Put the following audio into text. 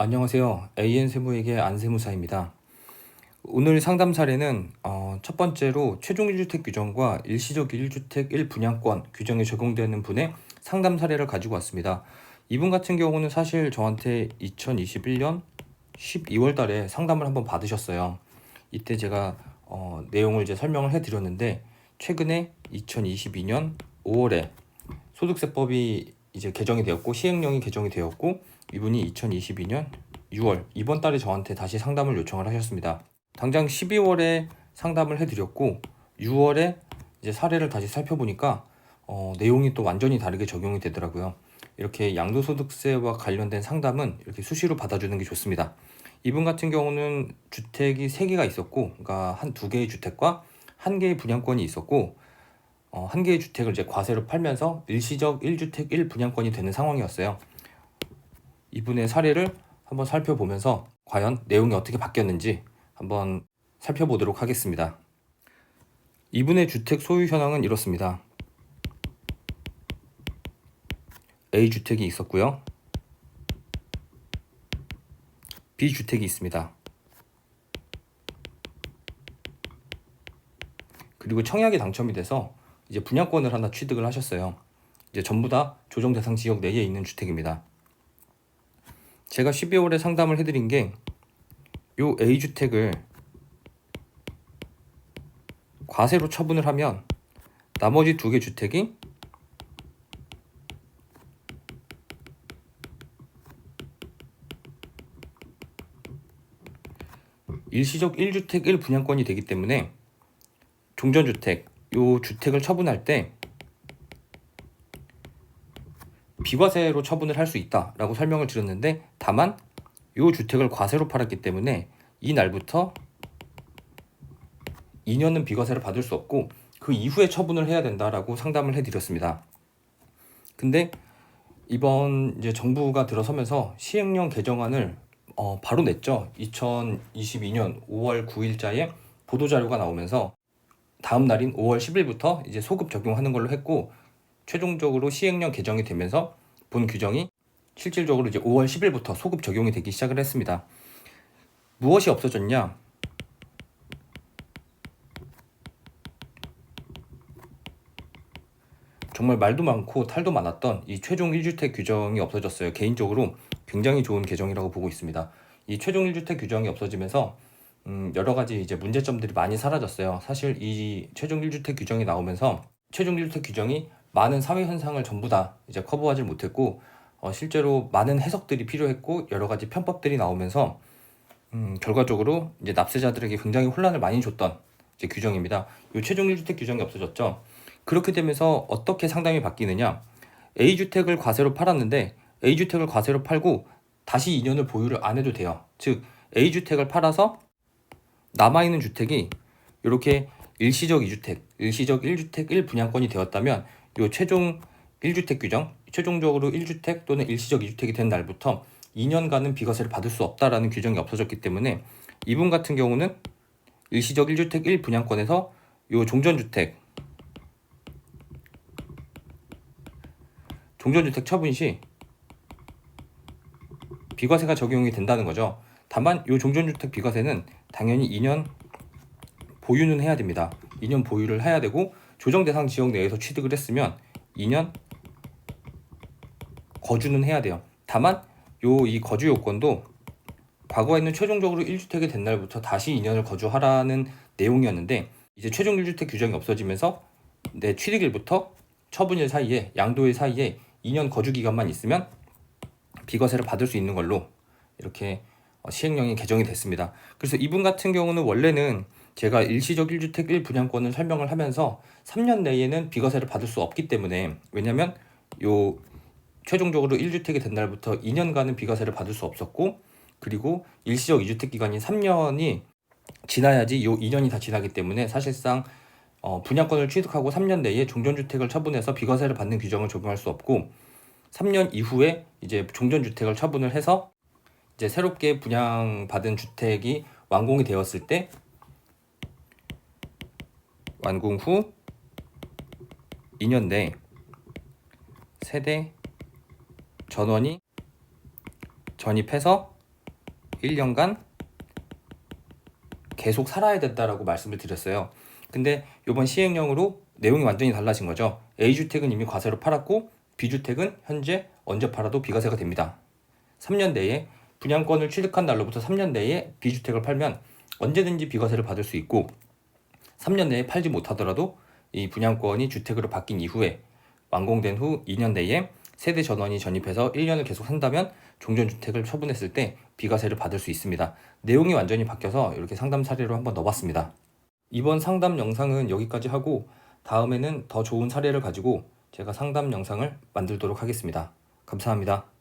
안녕하세요. AN세무에게 안세무사입니다. 오늘 상담 사례는 첫 번째로 최종 1주택 규정과 일시적 1주택 1분양권 규정에 적용되는 분의 상담 사례를 가지고 왔습니다. 이분 같은 경우는 사실 저한테 2021년 12월 달에 상담을 한번 받으셨어요. 이때 제가 내용을 이제 설명을 해드렸는데, 최근에 2022년 5월에 소득세법이 이제 개정이 되었고 시행령이 개정이 되었고, 이분이 2022년 6월 이번 달에 저한테 다시 상담을 요청을 하셨습니다. 당장 12월에 상담을 해드렸고 6월에 이제 사례를 다시 살펴보니까 내용이 또 완전히 다르게 적용이 되더라고요. 이렇게 양도소득세와 관련된 상담은 이렇게 수시로 받아주는 게 좋습니다. 이분 같은 경우는 주택이 3개가 있었고, 그러니까 한 2개의 주택과 1개의 분양권이 있었고, 한 개의 주택을 이제 과세로 팔면서 일시적 1주택 1분양권이 되는 상황이었어요. 이분의 사례를 한번 살펴보면서 과연 내용이 어떻게 바뀌었는지 한번 살펴보도록 하겠습니다. 이분의 주택 소유 현황은 이렇습니다. A주택이 있었고요. B주택이 있습니다. 그리고 청약이 당첨이 돼서 이제 분양권을 하나 취득을 하셨어요. 이제 전부 다 조정 대상 지역 내에 있는 주택입니다. 제가 12월에 상담을 해드린 게 요 A주택을 과세로 처분을 하면 나머지 2개 주택이 일시적 1주택 1분양권이 되기 때문에 종전주택, 요 주택을 처분할 때 비과세로 처분을 할 수 있다라고 설명을 드렸는데, 다만 요 주택을 과세로 팔았기 때문에 이 날부터 2년은 비과세를 받을 수 없고 그 이후에 처분을 해야 된다라고 상담을 해드렸습니다. 근데 이번 이제 정부가 들어서면서 시행령 개정안을 바로 냈죠. 2022년 5월 9일자에 보도자료가 나오면서 다음 날인 5월 10일부터 이제 소급 적용하는 걸로 했고, 최종적으로 시행령 개정이 되면서 본 규정이 실질적으로 이제 5월 10일부터 소급 적용이 되기 시작을 했습니다. 무엇이 없어졌냐? 정말 말도 많고 탈도 많았던 이 최종 1주택 규정이 없어졌어요. 개인적으로 굉장히 좋은 개정이라고 보고 있습니다. 이 최종 1주택 규정이 없어지면서 여러 가지 이제 문제점들이 많이 사라졌어요. 사실 이 최종 1주택 규정이 나오면서 최종 1주택 규정이 많은 사회 현상을 전부 다 이제 커버하지 못했고, 실제로 많은 해석들이 필요했고 여러 가지 편법들이 나오면서 결과적으로 이제 납세자들에게 굉장히 혼란을 많이 줬던 이제 규정입니다. 이 최종 1주택 규정이 없어졌죠. 그렇게 되면서 어떻게 상담이 바뀌느냐? A주택을 과세로 팔았는데 A주택을 과세로 팔고 다시 2년을 보유를 안 해도 돼요. 즉 A주택을 팔아서 남아있는 주택이 이렇게 일시적 2주택, 일시적 1주택 1분양권이 되었다면 이 최종 1주택 규정, 최종적으로 1주택 또는 일시적 2주택이 된 날부터 2년간은 비과세를 받을 수 없다라는 규정이 없어졌기 때문에 이분 같은 경우는 일시적 1주택 1분양권에서 이 종전주택 처분 시 비과세가 적용이 된다는 거죠. 다만 이 종전주택 비과세는 당연히 2년 보유는 해야 됩니다. 2년 보유를 해야 되고 조정 대상 지역 내에서 취득을 했으면 2년 거주는 해야 돼요. 다만 이 거주 요건도 과거에는 최종적으로 1주택이 된 날부터 다시 2년을 거주하라는 내용이었는데, 이제 최종 1주택 규정이 없어지면서 내 취득일부터 처분일 사이에, 양도일 사이에 2년 거주 기간만 있으면 비과세를 받을 수 있는 걸로 이렇게 시행령이 개정이 됐습니다. 그래서 이분 같은 경우는 원래는 제가 일시적 1주택 1분양권을 설명을 하면서 3년 내에는 비과세를 받을 수 없기 때문에, 왜냐면 요 최종적으로 1주택이 된 날부터 2년간은 비과세를 받을 수 없었고, 그리고 일시적 2주택 기간인 3년이 지나야지 요 2년이 다 지나기 때문에 사실상 분양권을 취득하고 3년 내에 종전주택을 처분해서 비과세를 받는 규정을 적용할 수 없고, 3년 이후에 이제 종전주택을 처분을 해서 이제 새롭게 분양받은 주택이 완공이 되었을 때 완공 후 2년 내 세대 전원이 전입해서 1년간 계속 살아야 된다라고 말씀을 드렸어요. 근데 이번 시행령으로 내용이 완전히 달라진 거죠. A주택은 이미 과세로 팔았고 B주택은 현재 언제 팔아도 비과세가 됩니다. 3년 내에 분양권을 취득한 날로부터 3년 내에 B주택을 팔면 언제든지 비과세를 받을 수 있고 3년 내에 팔지 못하더라도 이 분양권이 주택으로 바뀐 이후에 완공된 후 2년 내에 세대 전원이 전입해서 1년을 계속 산다면 종전주택을 처분했을 때 비과세를 받을 수 있습니다. 내용이 완전히 바뀌어서 이렇게 상담 사례로 한번 넣어봤습니다. 이번 상담 영상은 여기까지 하고 다음에는 더 좋은 사례를 가지고 제가 상담 영상을 만들도록 하겠습니다. 감사합니다.